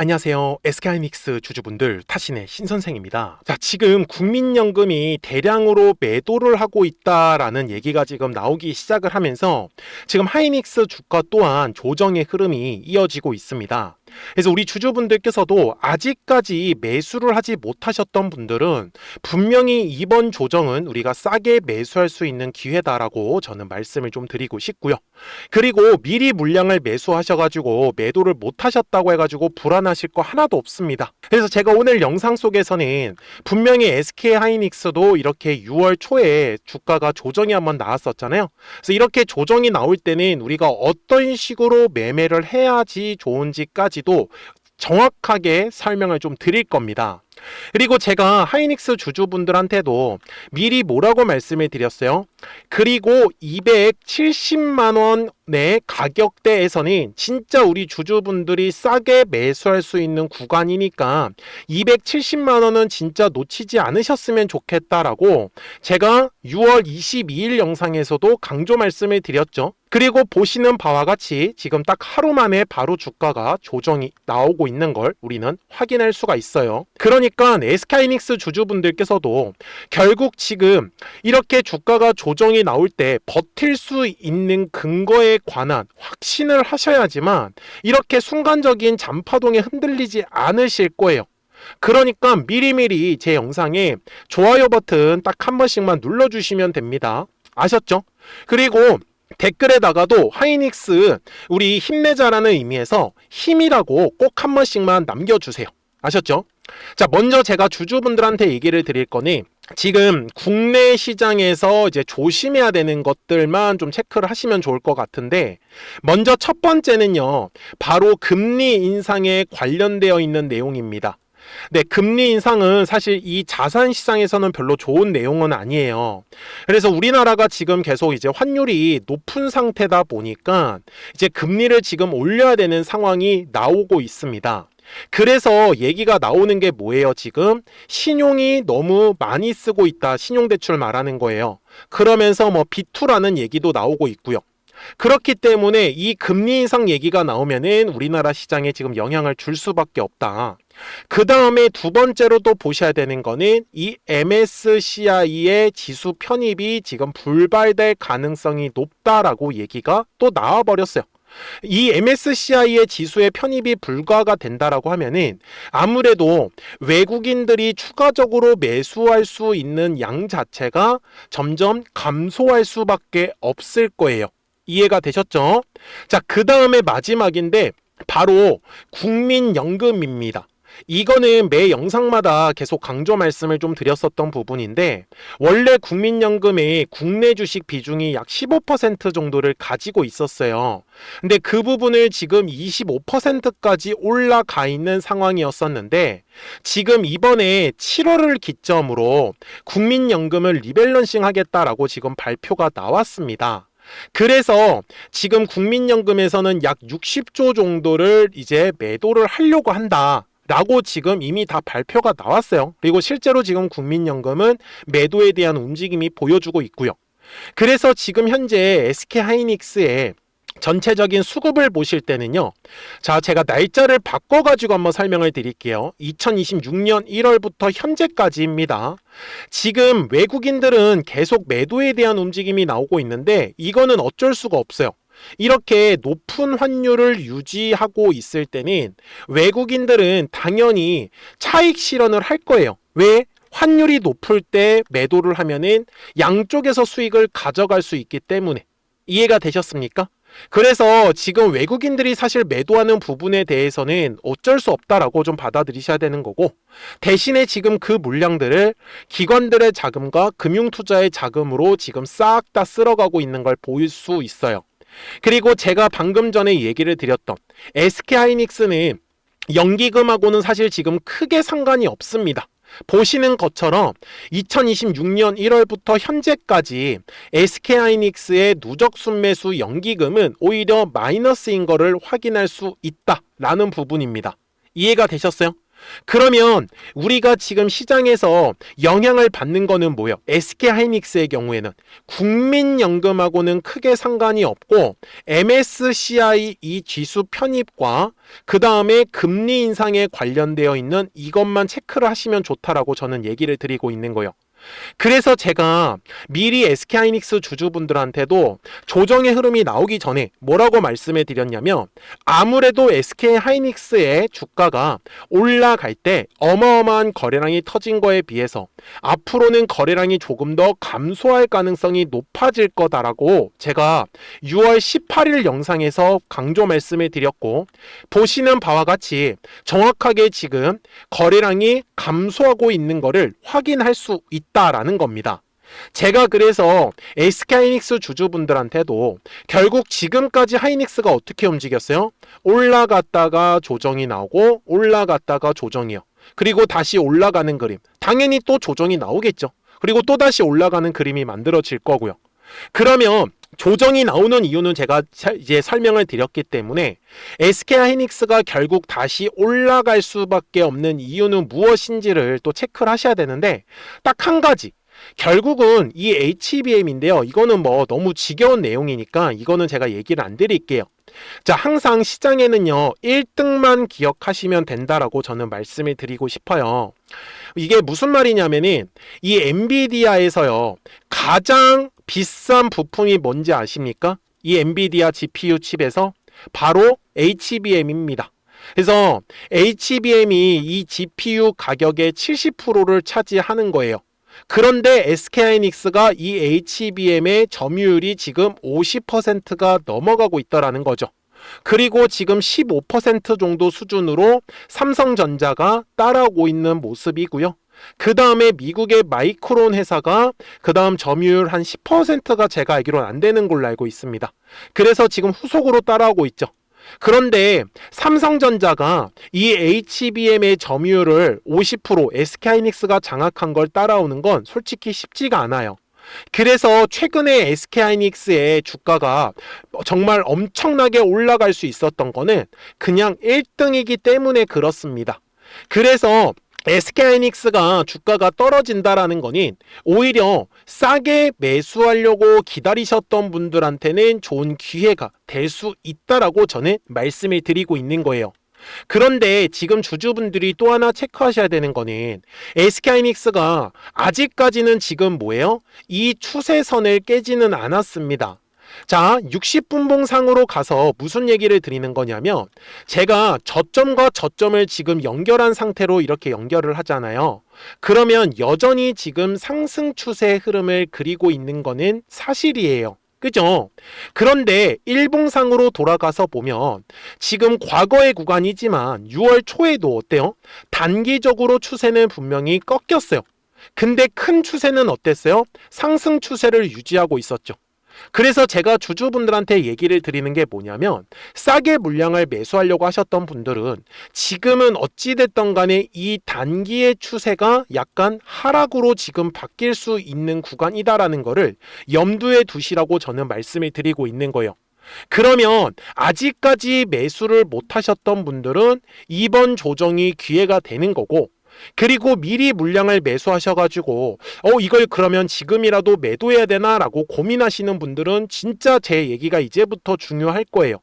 안녕하세요. SK하이닉스 주주분들, 타신의 신선생입니다. 자, 지금 국민연금이 대량으로 매도를 하고 있다라는 얘기가 지금 나오기 시작을 하면서 지금 하이닉스 주가 또한 조정의 흐름이 이어지고 있습니다. 그래서 우리 주주분들께서도 아직까지 매수를 하지 못하셨던 분들은 분명히 이번 조정은 우리가 싸게 매수할 수 있는 기회다라고 저는 말씀을 좀 드리고 싶고요. 그리고 미리 물량을 매수하셔가지고 매도를 못하셨다고 해가지고 불안하실 거 하나도 없습니다. 그래서 제가 오늘 영상 속에서는 분명히 SK하이닉스도 이렇게 6월 초에 주가가 조정이 한번 나왔었잖아요. 그래서 이렇게 조정이 나올 때는 우리가 어떤 식으로 매매를 해야지 좋은지까지도 정확하게 설명을 좀 드릴 겁니다. 그리고 제가 하이닉스 주주분들한테도 미리 뭐라고 말씀을 드렸어요? 그리고 270만 원의 가격대에서는 진짜 우리 주주분들이 싸게 매수할 수 있는 구간이니까 270만 원은 진짜 놓치지 않으셨으면 좋겠다라고 제가 6월 22일 영상에서도 강조 말씀을 드렸죠. 그리고 보시는 바와 같이 지금 딱 하루 만에 바로 주가가 조정이 나오고 있는 걸 우리는 확인할 수가 있어요. 그러니까 SK하이닉스 주주분들께서도 결국 지금 이렇게 주가가 조정이 나올 때 버틸 수 있는 근거에 관한 확신을 하셔야지만 이렇게 순간적인 잔파동에 흔들리지 않으실 거예요. 그러니까 미리미리 제 영상에 좋아요 버튼 딱 한 번씩만 눌러주시면 됩니다. 아셨죠? 그리고 댓글에다가도 하이닉스 우리 힘내자라는 의미에서 힘이라고 꼭 한 번씩만 남겨주세요. 아셨죠? 자, 먼저 제가 주주분들한테 얘기를 드릴 거니 지금 국내 시장에서 이제 조심해야 되는 것들만 좀 체크를 하시면 좋을 것 같은데, 먼저 첫 번째는요, 바로 금리 인상에 관련되어 있는 내용입니다. 네, 금리 인상은 사실 이 자산 시장에서는 별로 좋은 내용은 아니에요. 그래서 우리나라가 지금 계속 이제 환율이 높은 상태다 보니까 이제 금리를 지금 올려야 되는 상황이 나오고 있습니다. 그래서 얘기가 나오는 게 뭐예요? 지금 신용이 너무 많이 쓰고 있다. 신용대출 말하는 거예요. 그러면서 뭐 B2라는 얘기도 나오고 있고요. 그렇기 때문에 이 금리 인상 얘기가 나오면은 우리나라 시장에 지금 영향을 줄 수밖에 없다. 그 다음에 두 번째로 또 보셔야 되는 거는 이 MSCI의 지수 편입이 지금 불발될 가능성이 높다라고 얘기가 또 나와버렸어요. 이 MSCI의 지수의 편입이 불가가 된다라고 하면은 아무래도 외국인들이 추가적으로 매수할 수 있는 양 자체가 점점 감소할 수밖에 없을 거예요. 이해가 되셨죠? 자, 그 다음에 마지막인데 바로 국민연금입니다. 이거는 매 영상마다 계속 강조 말씀을 좀 드렸었던 부분인데, 원래 국민연금의 국내 주식 비중이 약 15% 정도를 가지고 있었어요. 근데 그 부분을 지금 25%까지 올라가 있는 상황이었었는데, 지금 이번에 7월을 기점으로 국민연금을 리밸런싱 하겠다라고 지금 발표가 나왔습니다. 그래서 지금 국민연금에서는 약 60조 정도를 이제 매도를 하려고 한다 라고 지금 이미 다 발표가 나왔어요. 그리고 실제로 지금 국민연금은 매도에 대한 움직임이 보여주고 있고요. 그래서 지금 현재 SK하이닉스의 전체적인 수급을 보실 때는요, 자, 제가 날짜를 바꿔가지고 한번 설명을 드릴게요. 2026년 1월부터 현재까지입니다. 지금 외국인들은 계속 매도에 대한 움직임이 나오고 있는데 이거는 어쩔 수가 없어요. 이렇게 높은 환율을 유지하고 있을 때는 외국인들은 당연히 차익 실현을 할 거예요. 왜? 환율이 높을 때 매도를 하면은 양쪽에서 수익을 가져갈 수 있기 때문에. 이해가 되셨습니까? 그래서 지금 외국인들이 사실 매도하는 부분에 대해서는 어쩔 수 없다라고 좀 받아들이셔야 되는 거고, 대신에 지금 그 물량들을 기관들의 자금과 금융투자의 자금으로 지금 싹 다 쓸어가고 있는 걸 보일 수 있어요. 그리고 제가 방금 전에 얘기를 드렸던 SK하이닉스는 연기금하고는 사실 지금 크게 상관이 없습니다. 보시는 것처럼 2026년 1월부터 현재까지 SK하이닉스의 누적 순매수 연기금은 오히려 마이너스인 거를 확인할 수 있다라는 부분입니다. 이해가 되셨어요? 그러면 우리가 지금 시장에서 영향을 받는 거는 뭐예요? SK하이닉스의 경우에는 국민연금하고는 크게 상관이 없고 MSCI 이 지수 편입과 그 다음에 금리 인상에 관련되어 있는 이것만 체크를 하시면 좋다라고 저는 얘기를 드리고 있는 거예요. 그래서 제가 미리 SK하이닉스 주주분들한테도 조정의 흐름이 나오기 전에 뭐라고 말씀해 드렸냐면, 아무래도 SK하이닉스의 주가가 올라갈 때 어마어마한 거래량이 터진 거에 비해서 앞으로는 거래량이 조금 더 감소할 가능성이 높아질 거다라고 제가 6월 18일 영상에서 강조 말씀을 드렸고, 보시는 바와 같이 정확하게 지금 거래량이 감소하고 있는 거를 확인할 수 있다라는 겁니다. 제가 그래서 SK하이닉스 주주분들한테도 결국 지금까지 하이닉스가 어떻게 움직였어요? 올라갔다가 조정이 나오고 올라갔다가 조정이요. 그리고 다시 올라가는 그림. 당연히 또 조정이 나오겠죠. 그리고 또 다시 올라가는 그림이 만들어질 거고요. 그러면 조정이 나오는 이유는 제가 이제 설명을 드렸기 때문에 SK하이닉스가 결국 다시 올라갈 수밖에 없는 이유는 무엇인지를 또 체크를 하셔야 되는데, 딱 한 가지. 결국은 이 HBM인데요. 이거는 뭐 너무 지겨운 내용이니까 이거는 제가 얘기를 안 드릴게요. 자, 항상 시장에는요 1등만 기억하시면 된다라고 저는 말씀을 드리고 싶어요. 이게 무슨 말이냐면은 이 엔비디아에서요 가장 비싼 부품이 뭔지 아십니까? 이 엔비디아 GPU 칩에서 바로 HBM입니다. 그래서 HBM이 이 GPU 가격의 70%를 차지하는 거예요. 그런데 SK하이닉스가 이 HBM의 점유율이 지금 50%가 넘어가고 있다라는 거죠. 그리고 지금 15% 정도 수준으로 삼성전자가 따라오고 있는 모습이고요. 그 다음에 미국의 마이크론 회사가 그 다음 점유율 한 10%가 제가 알기로는 안 되는 걸로 알고 있습니다. 그래서 지금 후속으로 따라오고 있죠. 그런데 삼성전자가 이 HBM의 점유율을 50% SK하이닉스가 장악한 걸 따라오는 건 솔직히 쉽지가 않아요. 그래서 최근에 SK하이닉스의 주가가 정말 엄청나게 올라갈 수 있었던 거는 그냥 1등이기 때문에 그렇습니다. 그래서 SK하이닉스가 주가가 떨어진다라는 거는 오히려 싸게 매수하려고 기다리셨던 분들한테는 좋은 기회가 될 수 있다라고 저는 말씀을 드리고 있는 거예요. 그런데 지금 주주분들이 또 하나 체크하셔야 되는 거는 SK하이닉스가 아직까지는 지금 뭐예요? 이 추세선을 깨지는 않았습니다. 자, 60분봉상으로 가서 무슨 얘기를 드리는 거냐면, 제가 저점과 저점을 지금 연결한 상태로 이렇게 연결을 하잖아요. 그러면 여전히 지금 상승 추세 흐름을 그리고 있는 거는 사실이에요. 그죠? 그런데 일봉상으로 돌아가서 보면 지금 과거의 구간이지만 6월 초에도 어때요? 단기적으로 추세는 분명히 꺾였어요. 근데 큰 추세는 어땠어요? 상승 추세를 유지하고 있었죠. 그래서 제가 주주분들한테 얘기를 드리는 게 뭐냐면, 싸게 물량을 매수하려고 하셨던 분들은 지금은 어찌됐던 간에 이 단기의 추세가 약간 하락으로 지금 바뀔 수 있는 구간이다라는 거를 염두에 두시라고 저는 말씀을 드리고 있는 거예요. 그러면 아직까지 매수를 못 하셨던 분들은 이번 조정이 기회가 되는 거고, 그리고 미리 물량을 매수하셔가지고 이걸 그러면 지금이라도 매도해야 되나 라고 고민하시는 분들은 진짜 제 얘기가 이제부터 중요할 거예요.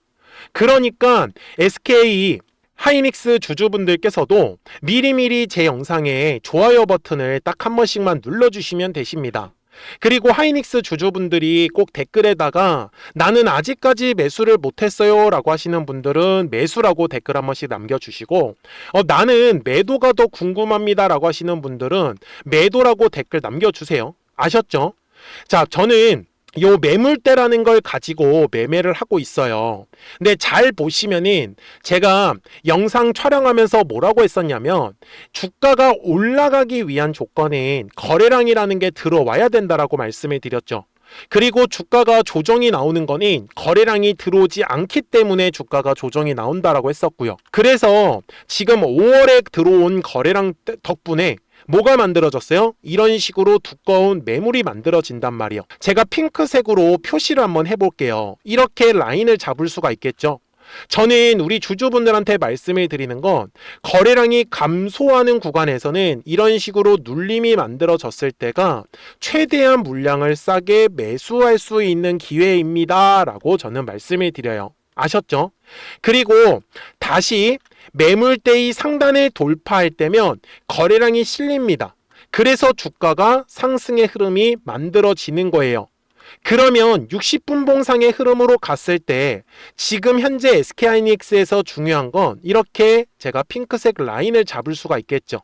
그러니까 SK 하이닉스 주주분들께서도 미리미리 제 영상에 좋아요 버튼을 딱 한 번씩만 눌러주시면 되십니다. 그리고 하이닉스 주주분들이 꼭 댓글에다가 나는 아직까지 매수를 못했어요 라고 하시는 분들은 매수라고 댓글 한 번씩 남겨주시고, 나는 매도가 더 궁금합니다 라고 하시는 분들은 매도라고 댓글 남겨주세요. 아셨죠? 자, 저는 요 매물대라는 걸 가지고 매매를 하고 있어요. 근데 잘 보시면은 제가 영상 촬영하면서 뭐라고 했었냐면, 주가가 올라가기 위한 조건은 거래량이라는 게 들어와야 된다라고 말씀을 드렸죠. 그리고 주가가 조정이 나오는 거는 거래량이 들어오지 않기 때문에 주가가 조정이 나온다라고 했었고요. 그래서 지금 5월에 들어온 거래량 덕분에 뭐가 만들어졌어요? 이런 식으로 두꺼운 매물이 만들어진단 말이에요. 제가 핑크색으로 표시를 한번 해볼게요. 이렇게 라인을 잡을 수가 있겠죠. 저는 우리 주주분들한테 말씀을 드리는 건 거래량이 감소하는 구간에서는 이런 식으로 눌림이 만들어졌을 때가 최대한 물량을 싸게 매수할 수 있는 기회입니다 라고 저는 말씀을 드려요. 아셨죠? 그리고 다시 매물대의 상단을 돌파할 때면 거래량이 실립니다. 그래서 주가가 상승의 흐름이 만들어지는 거예요. 그러면 60분 봉상의 흐름으로 갔을 때 지금 현재 SK하이닉스에서 중요한 건 이렇게 제가 핑크색 라인을 잡을 수가 있겠죠.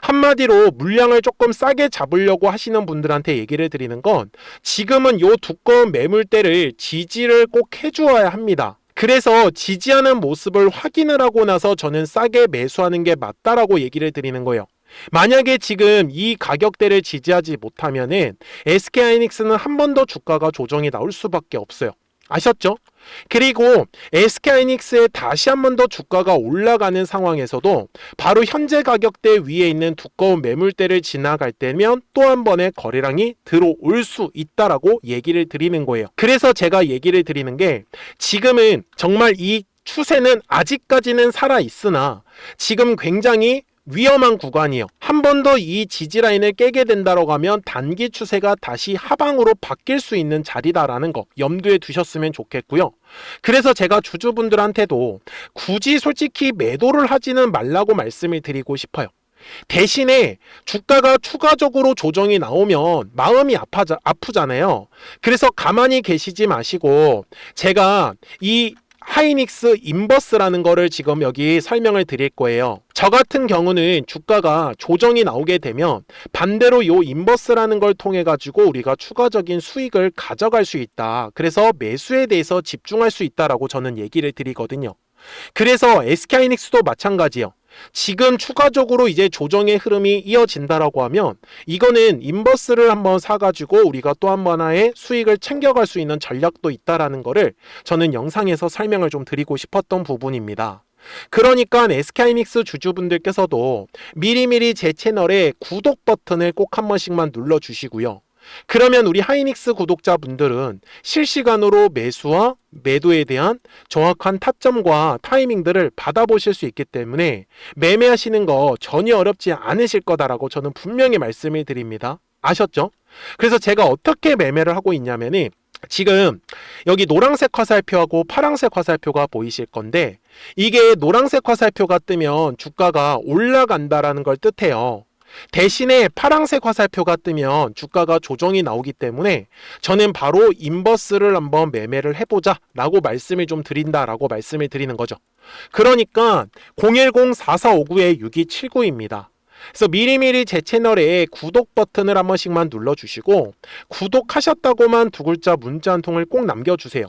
한마디로 물량을 조금 싸게 잡으려고 하시는 분들한테 얘기를 드리는 건 지금은 요 두꺼운 매물대를 지지를 꼭 해주어야 합니다. 그래서 지지하는 모습을 확인을 하고 나서 저는 싸게 매수하는 게 맞다라고 얘기를 드리는 거예요. 만약에 지금 이 가격대를 지지하지 못하면은 SK하이닉스는 한 번 더 주가가 조정이 나올 수밖에 없어요. 아셨죠? 그리고 SK하이닉스에 다시 한 번 더 주가가 올라가는 상황에서도 바로 현재 가격대 위에 있는 두꺼운 매물대를 지나갈 때면 또 한 번의 거래량이 들어올 수 있다라고 얘기를 드리는 거예요. 그래서 제가 얘기를 드리는 게 지금은 정말 이 추세는 아직까지는 살아 있으나 지금 굉장히 위험한 구간이요. 한 번 더 이 지지라인을 깨게 된다고 하면 단기 추세가 다시 하방으로 바뀔 수 있는 자리다라는 거 염두에 두셨으면 좋겠고요. 그래서 제가 주주분들한테도 굳이 솔직히 매도를 하지는 말라고 말씀을 드리고 싶어요. 대신에 주가가 추가적으로 조정이 나오면 마음이 아프잖아요. 그래서 가만히 계시지 마시고 제가 이 하이닉스 인버스라는 거를 지금 여기 설명을 드릴 거예요. 저 같은 경우는 주가가 조정이 나오게 되면 반대로 요 인버스라는 걸 통해 가지고 우리가 추가적인 수익을 가져갈 수 있다. 그래서 매수에 대해서 집중할 수 있다라고 저는 얘기를 드리거든요. 그래서 SK하이닉스도 마찬가지예요. 지금 추가적으로 이제 조정의 흐름이 이어진다라고 하면 이거는 인버스를 한번 사가지고 우리가 또 한 번 하나의 수익을 챙겨갈 수 있는 전략도 있다라는 거를 저는 영상에서 설명을 좀 드리고 싶었던 부분입니다. 그러니까 SK하이닉스 주주분들께서도 미리미리 제 채널에 구독 버튼을 꼭 한 번씩만 눌러주시고요. 그러면 우리 하이닉스 구독자분들은 실시간으로 매수와 매도에 대한 정확한 타점과 타이밍들을 받아보실 수 있기 때문에 매매하시는 거 전혀 어렵지 않으실 거다라고 저는 분명히 말씀을 드립니다. 아셨죠? 그래서 제가 어떻게 매매를 하고 있냐면은 지금 여기 노란색 화살표하고 파란색 화살표가 보이실 건데 이게 노란색 화살표가 뜨면 주가가 올라간다라는 걸 뜻해요. 대신에 파란색 화살표가 뜨면 주가가 조정이 나오기 때문에 저는 바로 인버스를 한번 매매를 해보자 라고 말씀을 좀 드린다라고 말씀을 드리는 거죠. 그러니까 010-4459-6279입니다. 그래서 미리미리 제 채널에 구독 버튼을 한 번씩만 눌러주시고 구독하셨다고만 두 글자 문자 한 통을 꼭 남겨주세요.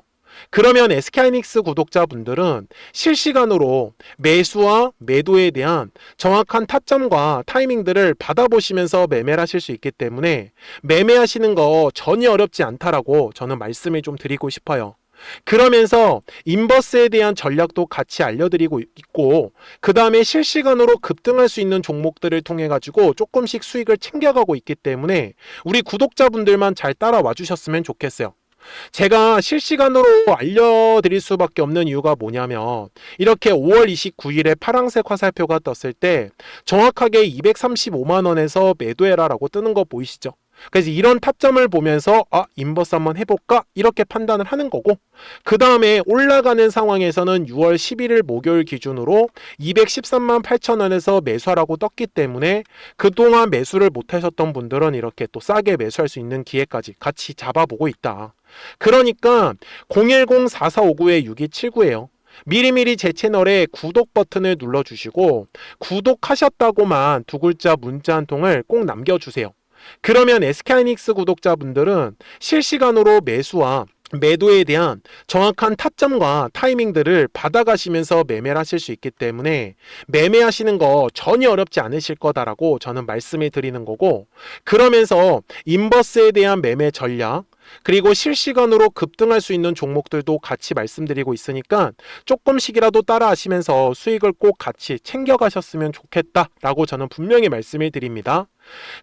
그러면 SK하이닉스 구독자분들은 실시간으로 매수와 매도에 대한 정확한 타점과 타이밍들을 받아보시면서 매매를 하실 수 있기 때문에 매매하시는 거 전혀 어렵지 않다라고 저는 말씀을 좀 드리고 싶어요. 그러면서 인버스에 대한 전략도 같이 알려드리고 있고 그 다음에 실시간으로 급등할 수 있는 종목들을 통해 가지고 조금씩 수익을 챙겨가고 있기 때문에 우리 구독자분들만 잘 따라와 주셨으면 좋겠어요. 제가 실시간으로 알려드릴 수밖에 없는 이유가 뭐냐면 이렇게 5월 29일에 파란색 화살표가 떴을 때 정확하게 235만 원에서 매도해라 라고 뜨는 거 보이시죠? 그래서 이런 타점을 보면서 인버스 한번 해볼까? 이렇게 판단을 하는 거고 그 다음에 올라가는 상황에서는 6월 11일 목요일 기준으로 213만 8천 원에서 매수하라고 떴기 때문에 그동안 매수를 못하셨던 분들은 이렇게 또 싸게 매수할 수 있는 기회까지 같이 잡아보고 있다. 그러니까 010-4459-6279예요. 미리미리 제 채널에 구독 버튼을 눌러주시고 구독하셨다고만 두 글자 문자 한 통을 꼭 남겨주세요. 그러면 SK하이닉스 구독자분들은 실시간으로 매수와 매도에 대한 정확한 타점과 타이밍들을 받아가시면서 매매를 하실 수 있기 때문에 매매하시는 거 전혀 어렵지 않으실 거다라고 저는 말씀을 드리는 거고 그러면서 인버스에 대한 매매 전략 그리고 실시간으로 급등할 수 있는 종목들도 같이 말씀드리고 있으니까 조금씩이라도 따라 하시면서 수익을 꼭 같이 챙겨가셨으면 좋겠다라고 저는 분명히 말씀을 드립니다.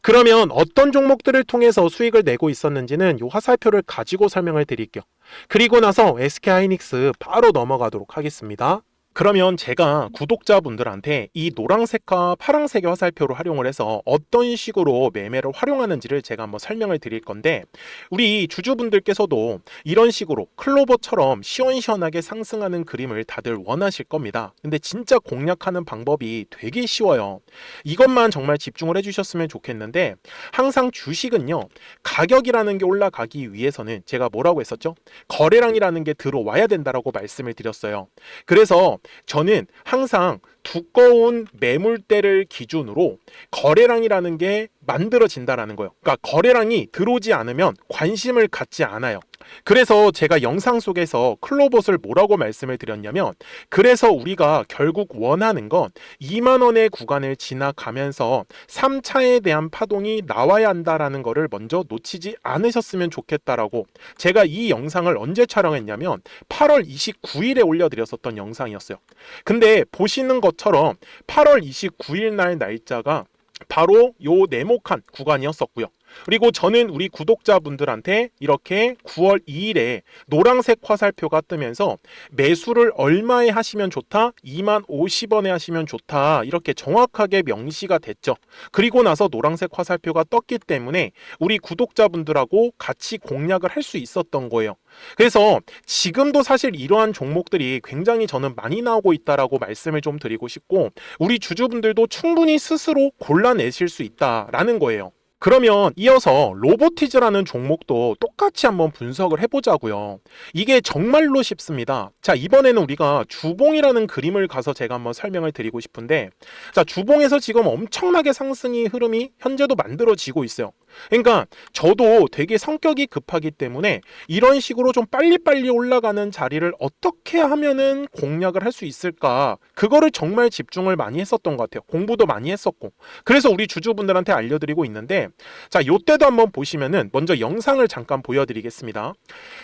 그러면 어떤 종목들을 통해서 수익을 내고 있었는지는 이 화살표를 가지고 설명을 드릴게요. 그리고 나서 SK하이닉스 바로 넘어가도록 하겠습니다. 그러면 제가 구독자분들한테 이 노란색과 파란색의 화살표를 활용을 해서 어떤 식으로 매매를 활용하는지를 제가 한번 설명을 드릴 건데, 우리 주주분들께서도 이런 식으로 클로버처럼 시원시원하게 상승하는 그림을 다들 원하실 겁니다. 근데 진짜 공략하는 방법이 되게 쉬워요. 이것만 정말 집중을 해주셨으면 좋겠는데, 항상 주식은요, 가격이라는 게 올라가기 위해서는 제가 뭐라고 했었죠? 거래량이라는 게 들어와야 된다라고 말씀을 드렸어요. 그래서 저는 항상 두꺼운 매물대를 기준으로 거래량이라는 게 만들어진다라는 거예요. 그러니까 거래량이 들어오지 않으면 관심을 갖지 않아요. 그래서 제가 영상 속에서 클로봇을 뭐라고 말씀을 드렸냐면, 그래서 우리가 결국 원하는 건 2만 원의 구간을 지나가면서 3차에 대한 파동이 나와야 한다라는 거를 먼저 놓치지 않으셨으면 좋겠다라고, 제가 이 영상을 언제 촬영했냐면 8월 29일에 올려드렸었던 영상이었어요. 근데 보시는 것처럼 8월 29일 날 날짜가 바로 요 네모칸 구간이었었고요. 그리고 저는 우리 구독자분들한테 이렇게 9월 2일에 노란색 화살표가 뜨면서 매수를 얼마에 하시면 좋다? 2만 50원에 하시면 좋다. 이렇게 정확하게 명시가 됐죠. 그리고 나서 노란색 화살표가 떴기 때문에 우리 구독자분들하고 같이 공략을 할 수 있었던 거예요. 그래서 지금도 사실 이러한 종목들이 굉장히 저는 많이 나오고 있다라고 말씀을 좀 드리고 싶고, 우리 주주분들도 충분히 스스로 골라내실 수 있다라는 거예요. 그러면 이어서 로보티즈라는 종목도 똑같이 한번 분석을 해보자고요. 이게 정말로 쉽습니다. 자, 이번에는 우리가 주봉이라는 그림을 가서 제가 한번 설명을 드리고 싶은데, 자, 주봉에서 지금 엄청나게 상승이 흐름이 현재도 만들어지고 있어요. 그러니까 저도 되게 성격이 급하기 때문에 이런 식으로 좀 빨리빨리 올라가는 자리를 어떻게 하면은 공략을 할 수 있을까, 그거를 정말 집중을 많이 했었던 것 같아요. 공부도 많이 했었고. 그래서 우리 주주분들한테 알려드리고 있는데, 자, 요때도 한번 보시면은 먼저 영상을 잠깐 보여드리겠습니다.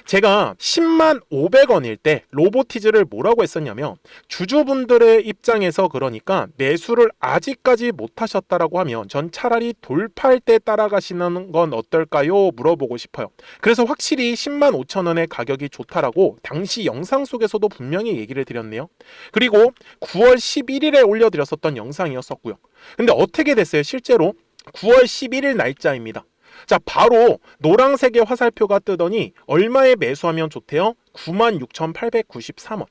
제가 10만 500원일 때 로보티즈를 뭐라고 했었냐면, 주주분들의 입장에서 그러니까 매수를 아직까지 못 하셨다라고 하면 전 차라리 돌파할 때 따라가시는 건 어떨까요? 물어보고 싶어요. 그래서 확실히 10만 5천 원의 가격이 좋다라고 당시 영상 속에서도 분명히 얘기를 드렸네요. 그리고 9월 11일에 올려드렸었던 영상이었었고요. 근데 어떻게 됐어요? 실제로 9월 11일 날짜입니다. 자, 바로 노란색의 화살표가 뜨더니 얼마에 매수하면 좋대요? 96,893원.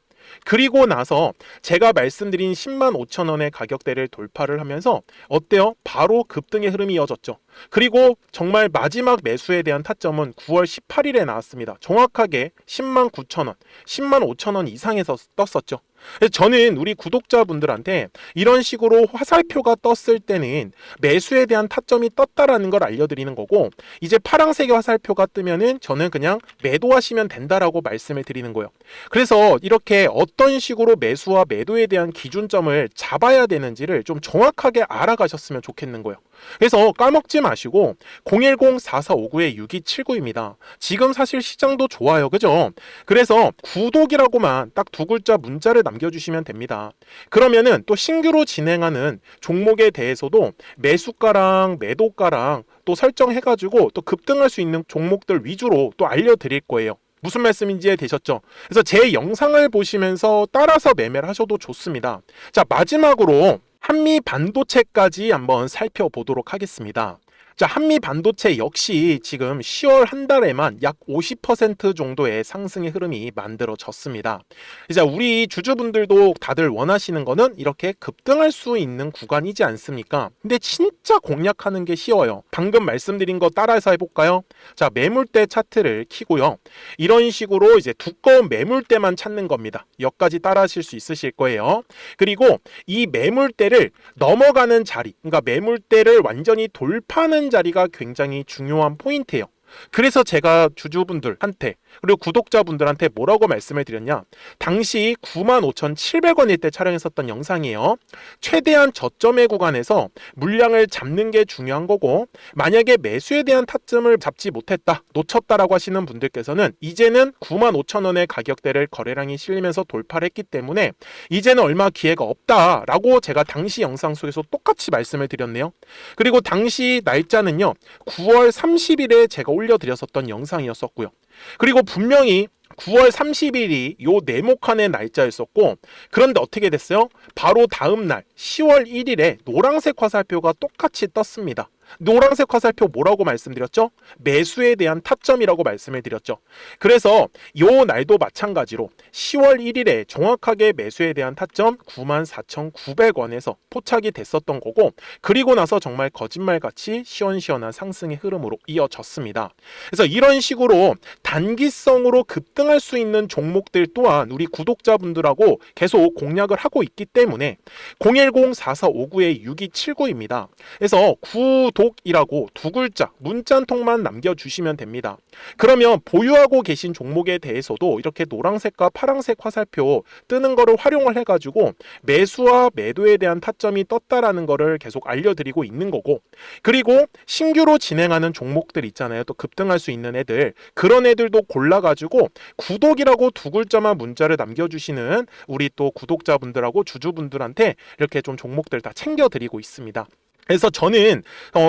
그리고 나서 제가 말씀드린 10만 5천 원의 가격대를 돌파를 하면서 어때요? 바로 급등의 흐름이 이어졌죠. 그리고 정말 마지막 매수에 대한 타점은 9월 18일에 나왔습니다. 정확하게 10만 9천 원, 10만 5천 원 이상에서 떴었죠. 그래서 저는 우리 구독자분들한테 이런 식으로 화살표가 떴을 때는 매수에 대한 타점이 떴다라는 걸 알려드리는 거고, 이제 파란색의 화살표가 뜨면은 저는 그냥 매도하시면 된다라고 말씀을 드리는 거예요. 그래서 이렇게 어떤 식으로 매수와 매도에 대한 기준점을 잡아야 되는지를 좀 정확하게 알아가셨으면 좋겠는 거예요. 그래서 까먹지 마시고 010-4459-6279입니다. 지금 사실 시장도 좋아요. 그죠? 그래서 구독이라고만 딱 두 글자 문자를 남겨주시면 됩니다. 그러면은 또 신규로 진행하는 종목에 대해서도 매수가랑 매도가랑 또 설정해가지고 또 급등할 수 있는 종목들 위주로 또 알려드릴 거예요. 무슨 말씀인지 이해되셨죠? 그래서 제 영상을 보시면서 따라서 매매를 하셔도 좋습니다. 자, 마지막으로 한미 반도체까지 한번 살펴보도록 하겠습니다. 자, 한미 반도체 역시 지금 10월 한 달에만 약 50% 정도의 상승의 흐름이 만들어졌습니다. 이제 우리 주주분들도 다들 원하시는 거는 이렇게 급등할 수 있는 구간이지 않습니까? 근데 진짜 공략하는 게 쉬워요. 방금 말씀드린 거 따라해서 해볼까요? 자, 매물대 차트를 키고요. 이런 식으로 이제 두꺼운 매물대만 찾는 겁니다. 여기까지 따라하실 수 있으실 거예요. 그리고 이 매물대를 넘어가는 자리, 그러니까 매물대를 완전히 돌파하는 자리가 굉장히 중요한 포인트예요. 그래서 제가 주주분들한테 그리고 구독자분들한테 뭐라고 말씀을 드렸냐, 당시 95,700원일 때 촬영했었던 영상이에요. 최대한 저점의 구간에서 물량을 잡는 게 중요한 거고, 만약에 매수에 대한 타점을 잡지 못했다, 놓쳤다라고 하시는 분들께서는 이제는 95,000원의 가격대를 거래량이 실리면서 돌파를 했기 때문에 이제는 얼마 기회가 없다라고 제가 당시 영상 속에서 똑같이 말씀을 드렸네요. 그리고 당시 날짜는요, 9월 30일에 제가 올려드렸었던 영상이었었고요. 그리고 분명히 9월 30일이 요 네모칸의 날짜였었고, 그런데 어떻게 됐어요? 바로 다음 날 10월 1일에 노란색 화살표가 똑같이 떴습니다. 노란색 화살표 뭐라고 말씀드렸죠? 매수에 대한 타점이라고 말씀을 드렸죠. 그래서 요 날도 마찬가지로 10월 1일에 정확하게 매수에 대한 타점 94,900원에서 포착이 됐었던 거고, 그리고 나서 정말 거짓말같이 시원시원한 상승의 흐름으로 이어졌습니다. 그래서 이런 식으로 단기성으로 급등할 수 있는 종목들 또한 우리 구독자분들하고 계속 공략을 하고 있기 때문에 010-4459-6279입니다. 그래서 구독이라고 두 글자 문자 한 통만 남겨주시면 됩니다. 그러면 보유하고 계신 종목에 대해서도 이렇게 노란색과 파란색 화살표 뜨는 거를 활용을 해가지고 매수와 매도에 대한 타점이 떴다라는 거를 계속 알려드리고 있는 거고, 그리고 신규로 진행하는 종목들 있잖아요. 또 급등할 수 있는 애들, 그런 애들도 골라가지고 구독이라고 두 글자만 문자를 남겨주시는 우리 또 구독자분들하고 주주분들한테 이렇게 좀 종목들 다 챙겨드리고 있습니다. 그래서 저는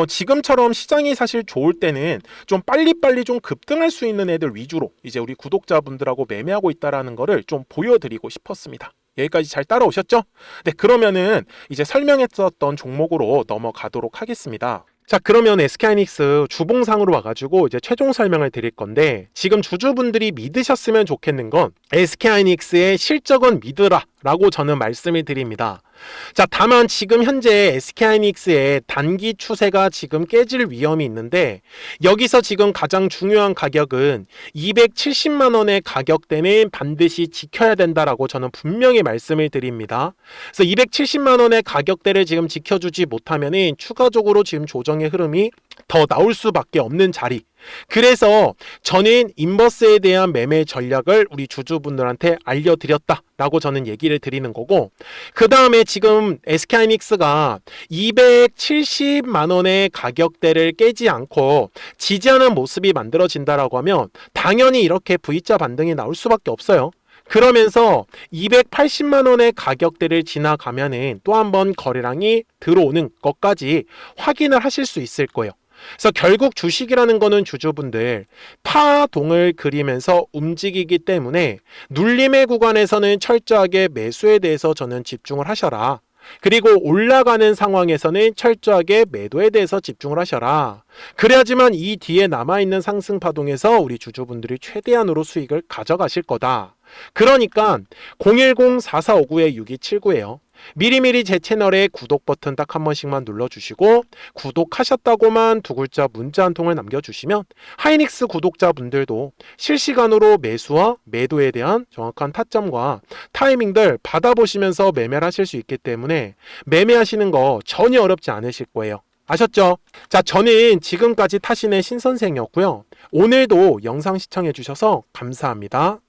지금처럼 시장이 사실 좋을 때는 좀 빨리빨리 좀 급등할 수 있는 애들 위주로 이제 우리 구독자분들하고 매매하고 있다라는 거를 좀 보여드리고 싶었습니다. 여기까지 잘 따라오셨죠? 네, 그러면은 이제 설명했었던 종목으로 넘어가도록 하겠습니다. 자, 그러면 SK하이닉스 주봉상으로 와가지고 이제 최종 설명을 드릴 건데, 지금 주주분들이 믿으셨으면 좋겠는 건 SK하이닉스의 실적은 믿으라 라고 저는 말씀을 드립니다. 자, 다만 지금 현재 SK하이닉스의 단기 추세가 지금 깨질 위험이 있는데, 여기서 지금 가장 중요한 가격은 270만 원의 가격대는 반드시 지켜야 된다라고 저는 분명히 말씀을 드립니다. 그래서 270만 원의 가격대를 지금 지켜주지 못하면은 추가적으로 지금 조정의 흐름이 더 나올 수밖에 없는 자리. 그래서 저는 인버스에 대한 매매 전략을 우리 주주분들한테 알려드렸다라고 저는 얘기를 드리는 거고, 그 다음에 지금 SK하이닉스가 270만 원의 가격대를 깨지 않고 지지하는 모습이 만들어진다라고 하면 당연히 이렇게 V자 반등이 나올 수밖에 없어요. 그러면서 280만 원의 가격대를 지나가면은 또 한 번 거래량이 들어오는 것까지 확인을 하실 수 있을 거예요. 그래서 결국 주식이라는 거는 주주분들 파동을 그리면서 움직이기 때문에 눌림의 구간에서는 철저하게 매수에 대해서 저는 집중을 하셔라. 그리고 올라가는 상황에서는 철저하게 매도에 대해서 집중을 하셔라. 그래야지만 이 뒤에 남아있는 상승 파동에서 우리 주주분들이 최대한으로 수익을 가져가실 거다. 그러니까 010-4459-6279예요. 미리미리 제 채널에 구독 버튼 딱 한 번씩만 눌러주시고, 구독하셨다고만 두 글자 문자 한 통을 남겨주시면 하이닉스 구독자분들도 실시간으로 매수와 매도에 대한 정확한 타점과 타이밍들 받아보시면서 매매를 하실 수 있기 때문에 매매하시는 거 전혀 어렵지 않으실 거예요. 아셨죠? 자, 저는 지금까지 타신의 신선생이었고요. 오늘도 영상 시청해 주셔서 감사합니다.